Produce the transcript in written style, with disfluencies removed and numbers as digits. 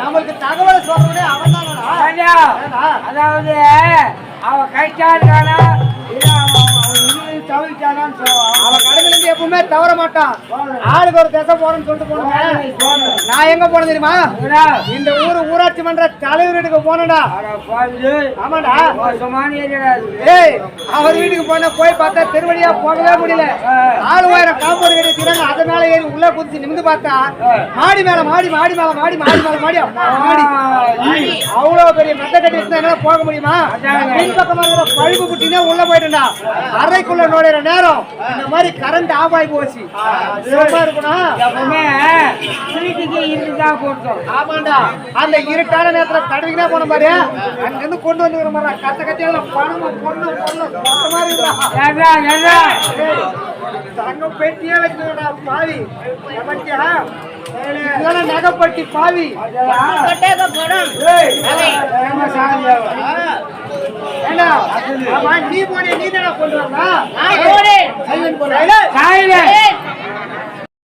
நம்மளுக்கு தகவல் சொல்றதே அவன் தானடா. அதாவது அவ கைச்சாருக்கானா தவிர்த்தானான்னு சொல்லுவான். அவன் கடையில இருந்து எப்பவுமே தவற மாட்டான். ஆளுக்கு ஒரு திசை போறேன்னு சொல்லிட்டு போனேன். நான் எங்க போனேன் தெரியுமா? இந்த ஊராட்சி மன்ற தலைவர் வீட்டுக்கு போனடா. ஆமாடா, ஏய் அவர் வீட்டுக்கு போன போய் பார்த்தா திருவடியா போகவே முடியல. 4000 காம்பவுண்ட் கட்டி திறங்க அதை மேல ஏறி உள்ள குதிச்சு நிமிந்து பார்த்தா மாடி மேல மாடி மாடி மேல மாடி மாடி மேல மாடி மாடி அவ்வளவு பெரிய மெத்த கட்டி வச்சுனா என்னால போக முடியுமா? பின்பக்கமா இருக்கிற பழுப்பு குட்டினே உள்ள போயிட்டா. அறைக்குள்ள நுழையிற நேரம் இந்த மாதிரி கரண்ட் ஆஃப் ஆகி போச்சு. சும்மா இருக்கணும் எப்பவுமே வீட்டுக்கு இருட்டா போட்டோம். ஆமாண்டா, அந்த இருட்டான நேரத்துல தடவிக்கினே போன பாரு. அங்க இருந்து கொண்டு வந்துக்கிற மாதிரி கத்த கத்தியால பணமும் பொண்ணு மொத்தமா இருக்குடா. தங்கம் பெட்டியே வச்சுடா பாவி. நகைப்பட்டி பாவி. நீ போனே நீ தானே கொண்டு வந்தா